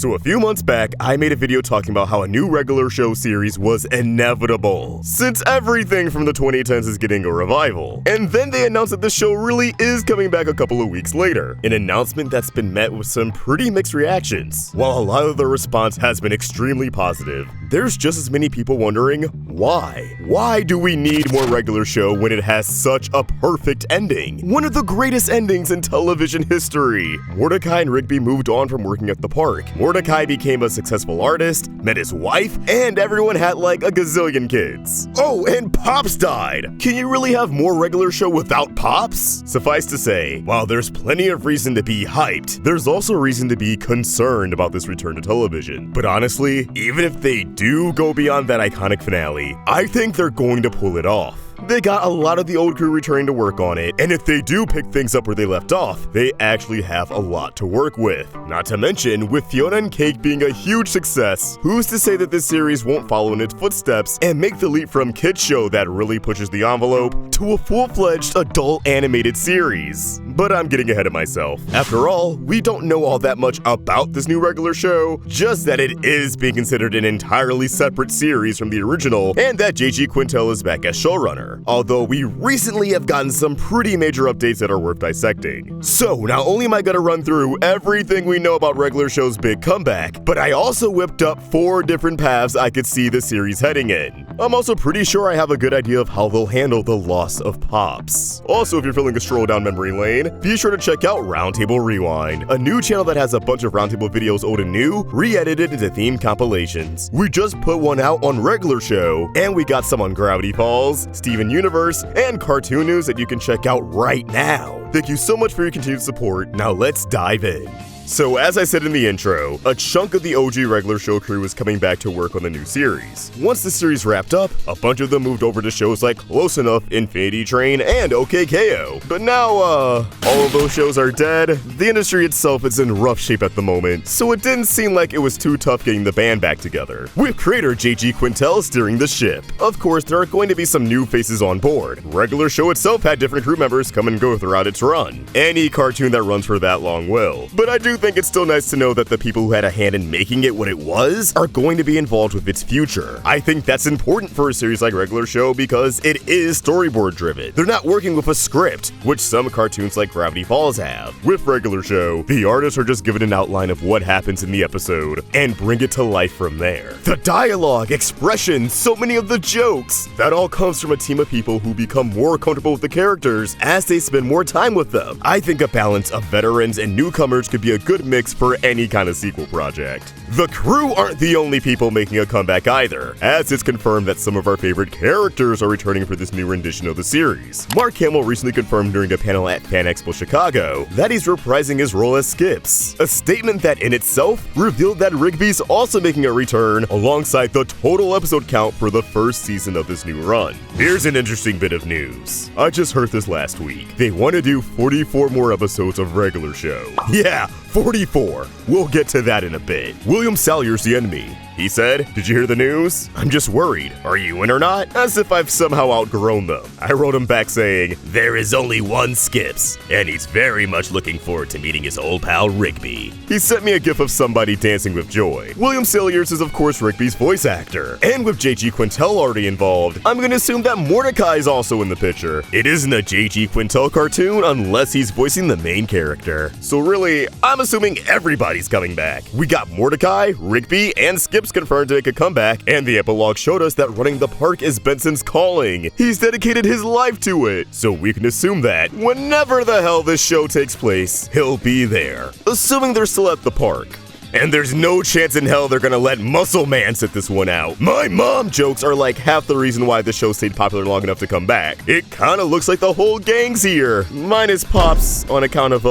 So a few months back, I made a video talking about how a new regular show series was inevitable, since everything from the 2010s is getting a revival. And then they announced that the show really is coming back a couple of weeks later, an announcement that's been met with some pretty mixed reactions. While a lot of the response has been extremely positive, there's just as many people wondering why. Why do we need more regular show when it has such a perfect ending? One of the greatest endings in television history. Mordecai and Rigby moved on from working at the park. Mordecai became a successful artist, met his wife, and everyone had like a gazillion kids. Oh, and Pops died! Can you really have more regular show without Pops? Suffice to say, while there's plenty of reason to be hyped, there's also reason to be concerned about this return to television. But honestly, even if they do go beyond that iconic finale, I think they're going to pull it off. They got a lot of the old crew returning to work on it, and if they do pick things up where they left off, they actually have a lot to work with. Not to mention, with Fiona and Cake being a huge success, who's to say that this series won't follow in its footsteps and make the leap from kids show that really pushes the envelope to a full-fledged adult animated series. But I'm getting ahead of myself. After all, we don't know all that much about this new regular show, just that it is being considered an entirely separate series from the original, and that J.G. Quintel is back as showrunner. Although we recently have gotten some pretty major updates that are worth dissecting. So not only am I gonna run through everything we know about regular show's big comeback, but I also whipped up 4 different paths I could see the series heading in. I'm also pretty sure I have a good idea of how they'll handle the loss of Pops. Also, if you're feeling a stroll down memory lane, be sure to check out Roundtable Rewind, a new channel that has a bunch of Roundtable videos old and new, re-edited into themed compilations. We just put one out on regular show, and we got some on Gravity Falls, Steven Universe, and cartoon news that you can check out right now. Thank you so much for your continued support. Now let's dive in. So as I said in the intro, a chunk of the OG regular show crew is coming back to work on the new series. Once the series wrapped up, a bunch of them moved over to shows like Close Enough, Infinity Train, and OKKO. But now, all of those shows are dead. The industry itself is in rough shape at the moment, so it didn't seem like it was too tough getting the band back together, with creator J.G. Quintel steering the ship. Of course, there are going to be some new faces on board. Regular show itself had different crew members come and go throughout its run. Any cartoon that runs for that long will. But I do think it's still nice to know that the people who had a hand in making it what it was are going to be involved with its future. I think that's important for a series like regular show because it is storyboard driven. They're not working with a script, which some cartoons like Gravity Falls have. With regular show, the artists are just given an outline of what happens in the episode and bring it to life from there. The dialogue, expression, so many of the jokes, that all comes from a team of people who become more comfortable with the characters as they spend more time with them. I think a balance of veterans and newcomers could be a good mix for any kind of sequel project. The crew aren't the only people making a comeback either, as it's confirmed that some of our favorite characters are returning for this new rendition of the series. Mark Hamill recently confirmed during a panel at Fan Expo Chicago that he's reprising his role as Skips, a statement that in itself revealed that Rigby's also making a return alongside the total episode count for the first season of this new run. Here's an interesting bit of news. I just heard this last week. They want to do 44 more episodes of regular show. Yeah, 44. We'll get to that in a bit. William Salyer's the enemy. He said, "Did you hear the news? I'm just worried. Are you in or not?" As if I've somehow outgrown them. I wrote him back saying, "There is only one Skips, and he's very much looking forward to meeting his old pal Rigby." He sent me a gif of somebody dancing with joy. William Salyers is of course Rigby's voice actor, and with J.G. Quintel already involved, I'm gonna assume that Mordecai is also in the picture. It isn't a J.G. Quintel cartoon unless he's voicing the main character. So really, I'm assuming everybody's coming back. We got Mordecai, Rigby, and Skips confirmed to make a comeback, and the epilogue showed us that running the park is Benson's calling. He's dedicated his life to it, so we can assume that whenever the hell this show takes place, he'll be there, assuming they're still at the park. And there's no chance in hell they're gonna let Muscle Man sit this one out. My mom jokes are like half the reason why the show stayed popular long enough to come back. It kinda looks like the whole gang's here. Minus Pops on account of,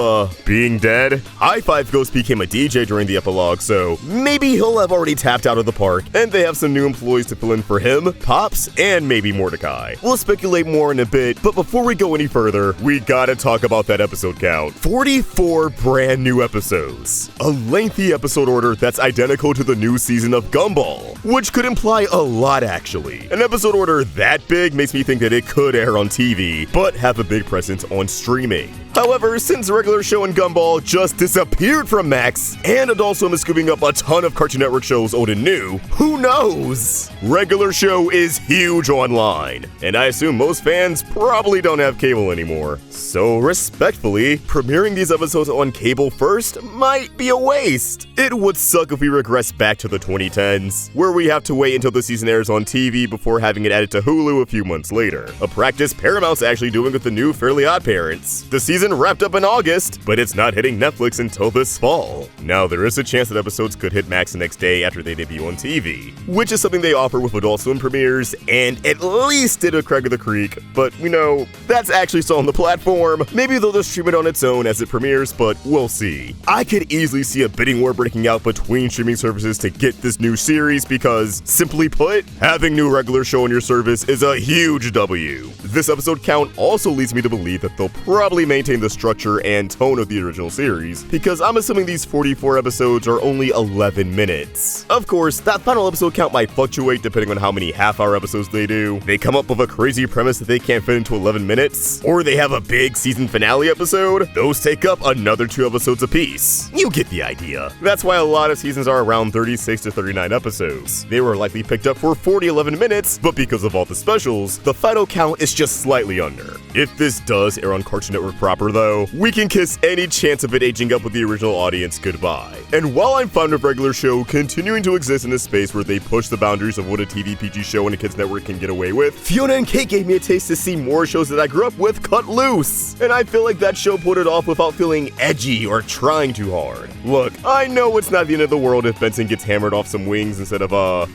being dead. High Five Ghost became a DJ during the epilogue, so maybe he'll have already tapped out of the park, and they have some new employees to fill in for him, Pops, and maybe Mordecai. We'll speculate more in a bit, but before we go any further, we gotta talk about that episode count. 44 brand new episodes. A lengthy episode order that's identical to the new season of Gumball, which could imply a lot actually. An episode order that big makes me think that it could air on TV, but have a big presence on streaming. However, since Regular Show and Gumball just disappeared from Max, and Adult Swim is scooping up a ton of Cartoon Network shows old and new, who knows? Regular Show is huge online, and I assume most fans probably don't have cable anymore. So respectfully, premiering these episodes on cable first might be a waste. It would suck if we regress back to the 2010s, where we have to wait until the season airs on TV before having it added to Hulu a few months later. A practice Paramount's actually doing with the new Fairly Odd Parents. The season wrapped up in August, but it's not hitting Netflix until this fall. Now, there is a chance that episodes could hit Max the next day after they debut on TV, which is something they offer with Adult Swim premieres, and at least did with Craig of the Creek, but we know that's actually still on the platform. Maybe they'll just stream it on its own as it premieres, but we'll see. I could easily see a bidding war breaking out between streaming services to get this new series because, simply put, having new Regular Show on your service is a huge W. This episode count also leads me to believe that they'll probably maintain the structure and tone of the original series, because I'm assuming these 44 episodes are only 11 minutes. Of course, that final episode count might fluctuate depending on how many half-hour episodes they do. They come up with a crazy premise that they can't fit into 11 minutes, or they have a big season finale episode. Those take up another 2 episodes apiece. You get the idea. That's why a lot of seasons are around 36 to 39 episodes. They were likely picked up for 11 minutes, but because of all the specials, the final count is just slightly under. If this does air on Cartoon Network proper though, we can kiss any chance of it aging up with the original audience goodbye. And while I'm fond of Regular Show continuing to exist in a space where they push the boundaries of what a TV PG show and a kids network can get away with, Fiona and Kate gave me a taste to see more shows that I grew up with cut loose. And I feel like that show put it off without feeling edgy or trying too hard. Look, I know it's not the end of the world if Benson gets hammered off some wings instead of,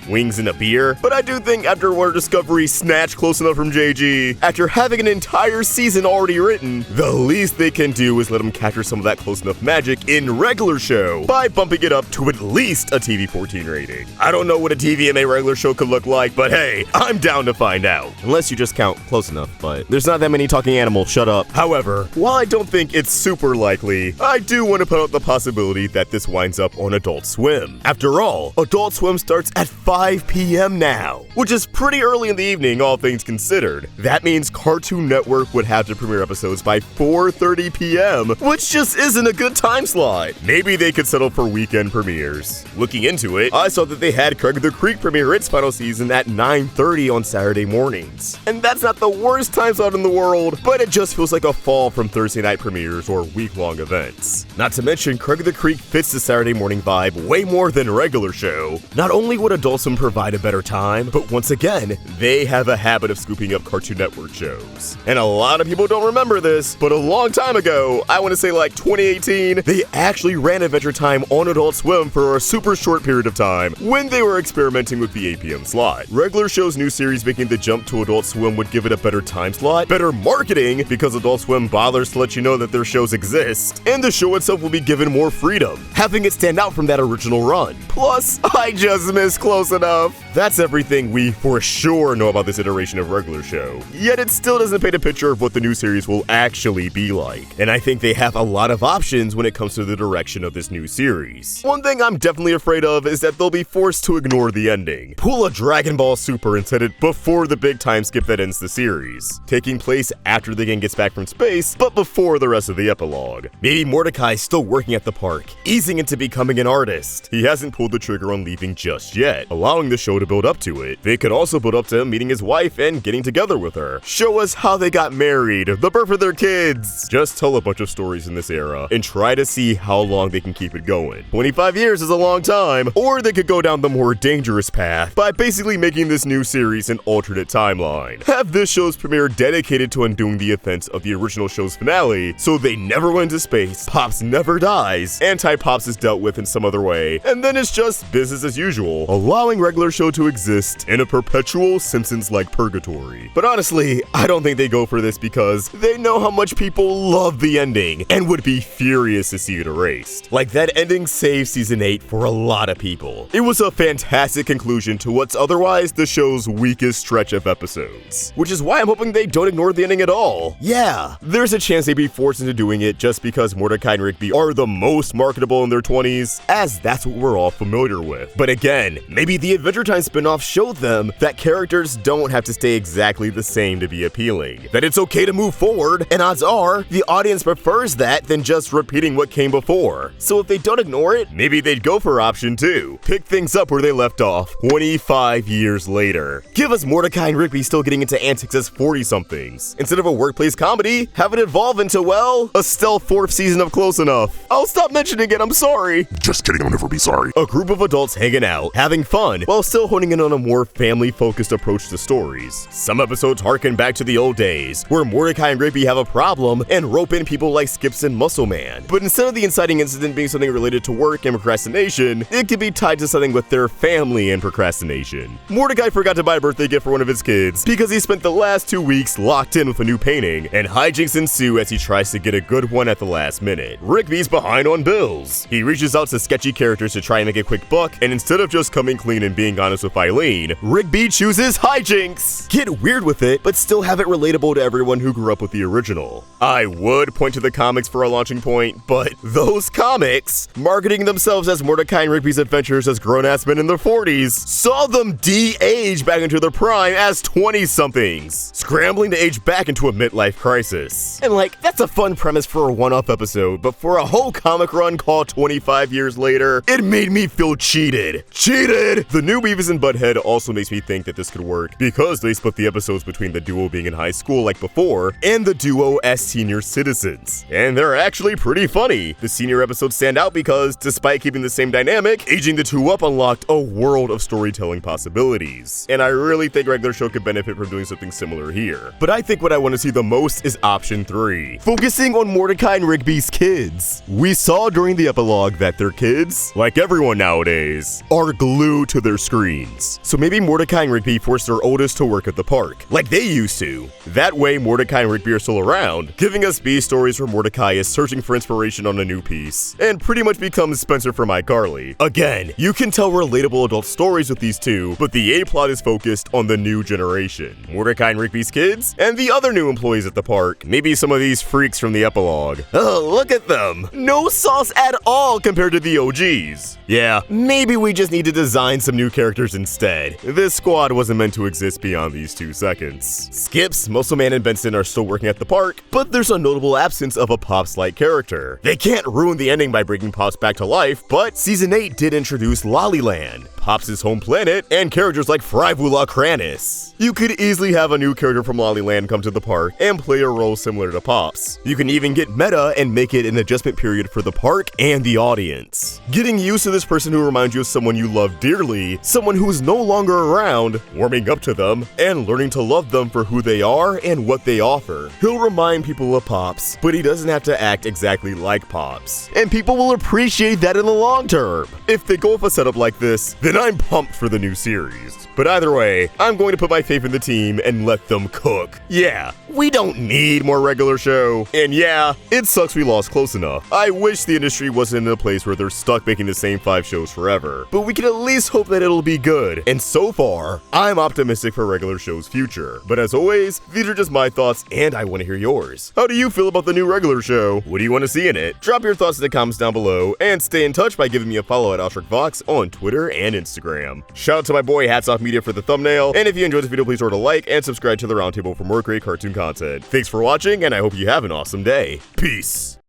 wings in a beer, but I do think after Water Discovery snatched Close Enough from JG, after having an entire season already written, the least they can do is let him capture some of that Close Enough magic in Regular Show by bumping it up to at least a TV-14 rating. I don't know what a TVMA Regular Show could look like, but hey, I'm down to find out. Unless you just count Close Enough, but there's not that many talking animals, shut up. However, while I don't think it's super likely, I do want to put out the possibility that this winds up on Adult Swim. After all, Adult Swim starts at 5 p.m. now, which is pretty early in the evening, all things considered. That means Cartoon Network would have to premiere episodes by 4:30 p.m., which just isn't a good time slot. Maybe they could settle for weekend premieres. Looking into it, I saw that they had Craig of the Creek premiere its final season at 9:30 on Saturday mornings. And that's not the worst time slot in the world, but it just feels like a fall from Thursday night premieres or week-long events. Not to mention, Craig of the Creek fits the Saturday morning vibe way more than Regular Show. Not only would Adult Swim provide a better time, but once again, they have a habit of scooping up Cartoon Network shows. And a lot of people don't remember this, but a long time ago, I want to say like 2018, they actually ran Adventure Time on Adult Swim for a super short period of time when they were experimenting with the 8 p.m. slot. Regular Show's new series making the jump to Adult Swim would give it a better time slot, better marketing because Adult Swim bothers to let you know that their shows exist, and the show itself will be given more freedom, having it stand out from that original run. Plus, I just miss Close Enough. That's everything we for sure know about this iteration of Regular Show, yet it still doesn't paint a picture of what the new series will actually be like, and I think they have a lot of options when it comes to the direction of this new series. One thing I'm definitely afraid of is that they'll be forced to ignore the ending, pull a Dragon Ball Super and set it before the big time skip that ends the series, taking place after the gang gets back from space, but before the rest of the epilogue. Maybe Mordecai's still working at the park, easing into becoming an artist. He hasn't pulled the trigger on leaving just yet, allowing the show to build up to it. They could also build up to him meeting his wife and getting together with her. Show us how they got married, the birth of their kids. Just tell a bunch of stories in this era and try to see how long they can keep it going. 25 years is a long time, or they could go down the more dangerous path by basically making this new series an alternate timeline. Have this show's premiere dedicated to undoing the events of the original show's finale, so they never went to space, Pops never dies, Anti-Pops is dealt with in some other way, and then it's just business as usual, allowing Regular Show to exist in a perpetual Simpsons-like purgatory. But honestly, I don't think they go for this because they know how much people love the ending and would be furious to see it erased. Like, that ending saved season 8 for a lot of people. It was a fantastic conclusion to what's otherwise the show's weakest stretch of episodes, which is why I'm hoping they don't ignore the ending at all. Yeah, there's a chance they'd be forced into doing it just because Mordecai and Rigby are the most marketable in their 20s, as that's what we're all familiar with. But again, maybe the Adventure Time spinoff showed them that characters don't have to stay exactly the same to be appealing, that it's okay to move forward, and odds are are, the audience prefers that than just repeating what came before. So if they don't ignore it, maybe they'd go for option 2. Pick things up where they left off 25 years later. Give us Mordecai and Rigby still getting into antics as 40-somethings. Instead of a workplace comedy, have it evolve into, well, a stealth 4th season of Close Enough. I'll stop mentioning it, I'm sorry. Just kidding, I'll never be sorry. A group of adults hanging out, having fun, while still honing in on a more family-focused approach to stories. Some episodes harken back to the old days, where Mordecai and Rigby have a problem and rope in people like Skips and Muscle Man. But instead of the inciting incident being something related to work and procrastination, it could be tied to something with their family and procrastination. Mordecai forgot to buy a birthday gift for one of his kids because he spent the last 2 weeks locked in with a new painting, and hijinks ensue as he tries to get a good one at the last minute. Rigby's behind on bills. He reaches out to sketchy characters to try and make a quick buck, and instead of just coming clean and being honest with Eileen, Rigby chooses hijinks. Get weird with it, but still have it relatable to everyone who grew up with the original. I would point to the comics for a launching point, but those comics, marketing themselves as Mordecai and Rigby's adventures as grown-ass men in their 40s, saw them de-age back into their prime as 20-somethings, scrambling to age back into a midlife crisis. And like, that's a fun premise for a one-off episode, but for a whole comic run called 25 years later, it made me feel cheated. Cheated! The new Beavis and Butthead also makes me think that this could work because they split the episodes between the duo being in high school like before and the duo as senior citizens. And they're actually pretty funny. The senior episodes stand out because, despite keeping the same dynamic, aging the two up unlocked a world of storytelling possibilities. And I really think regular show could benefit from doing something similar here. But I think what I want to see the most is option 3, focusing on Mordecai and Rigby's kids. We saw during the epilogue that their kids, like everyone nowadays, are glued to their screens. So maybe Mordecai and Rigby force their oldest to work at the park, like they used to. That way, Mordecai and Rigby are still around, giving us B stories where Mordecai is searching for inspiration on a new piece, and pretty much becomes Spencer from iCarly. Again, you can tell relatable adult stories with these two, but the A-plot is focused on the new generation. Mordecai and Rigby's kids, and the other new employees at the park. Maybe some of these freaks from the epilogue. Oh, look at them! No sauce at all compared to the OGs. Yeah, maybe we just need to design some new characters instead. This squad wasn't meant to exist beyond these 2 seconds. Skips, Muscle Man, and Benson are still working at the park, but there's a notable absence of a Pops-like character. They can't ruin the ending by bringing Pops back to life, but Season 8 did introduce Lollyland, Pops' home planet, and characters like Frivula Kranis. You could easily have a new character from Lollyland come to the park and play a role similar to Pops. You can even get meta and make it an adjustment period for the park and the audience. Getting used to this person who reminds you of someone you love dearly, someone who is no longer around, warming up to them, and learning to love them for who they are and what they offer. He'll remind people of Pops, but he doesn't have to act exactly like Pops. And people will appreciate that in the long term. If they go with a setup like this, then I'm pumped for the new series. But either way, I'm going to put my faith in the team and let them cook. Yeah, we don't need more regular show. And yeah, it sucks we lost Close Enough. I wish the industry wasn't in a place where they're stuck making the same 5 shows forever. But we can at least hope that it'll be good. And so far, I'm optimistic for regular show's future. But as always, these are just my thoughts and I want to hear yours. How do you feel about the new regular show? What do you want to see in it? Drop your thoughts in the comments down below and stay in touch by giving me a follow at OstricVox on Twitter and Instagram. Shout out to my boy Hats Off Media for the thumbnail, and if you enjoyed this video, please remember to like and subscribe to the Roundtable for more great cartoon content. Thanks for watching, and I hope you have an awesome day. Peace!